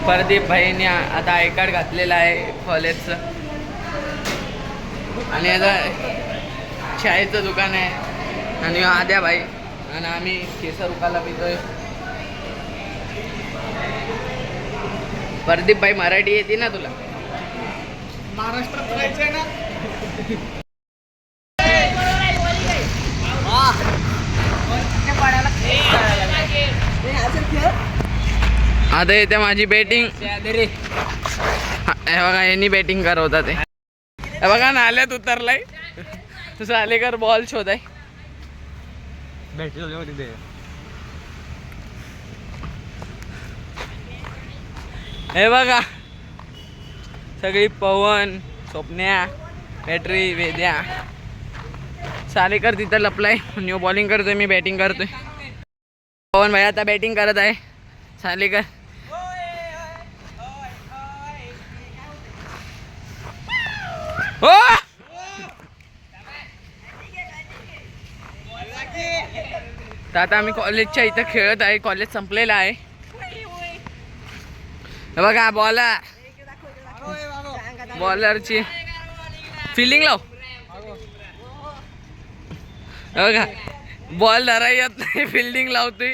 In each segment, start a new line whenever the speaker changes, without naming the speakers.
प्रदीप भाईने आता I card घातलेलं आहे कॉलेजचं. आणि आता चायचं दुकान आहे आणि आद्या भाई आणि आम्ही केसर उकाला पितोय. प्रदीप भाई मराठी येते ना तुला?
महाराष्ट्रात जायचंय ना.
आता येते माझी बॅटिंग. हे बघा यांनी बॅटिंग करवतात ते. हे बघा नाल्यात उतरलाय तुझं आलेकर बॉल शोधाय. हे बघा सगळी पवन स्वप्न्या बॅटरी वेद्या सालेकर तिथं लपलाय. न्यू बॉलिंग करतोय मी बॅटिंग करतोय. पवन भाई आता बॅटिंग करत आहे. सालेकर हो तर आता आम्ही कॉलेजच्या इथं खेळत आहे. कॉलेज संपलेलं आहे. बघा बॉलरची फिल्डिंग लाव. बघा बॉल धरा येत नाही फिल्डिंग लावतोय.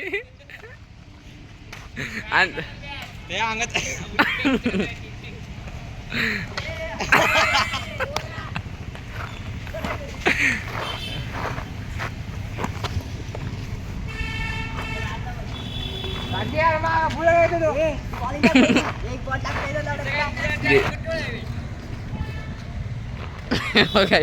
बघा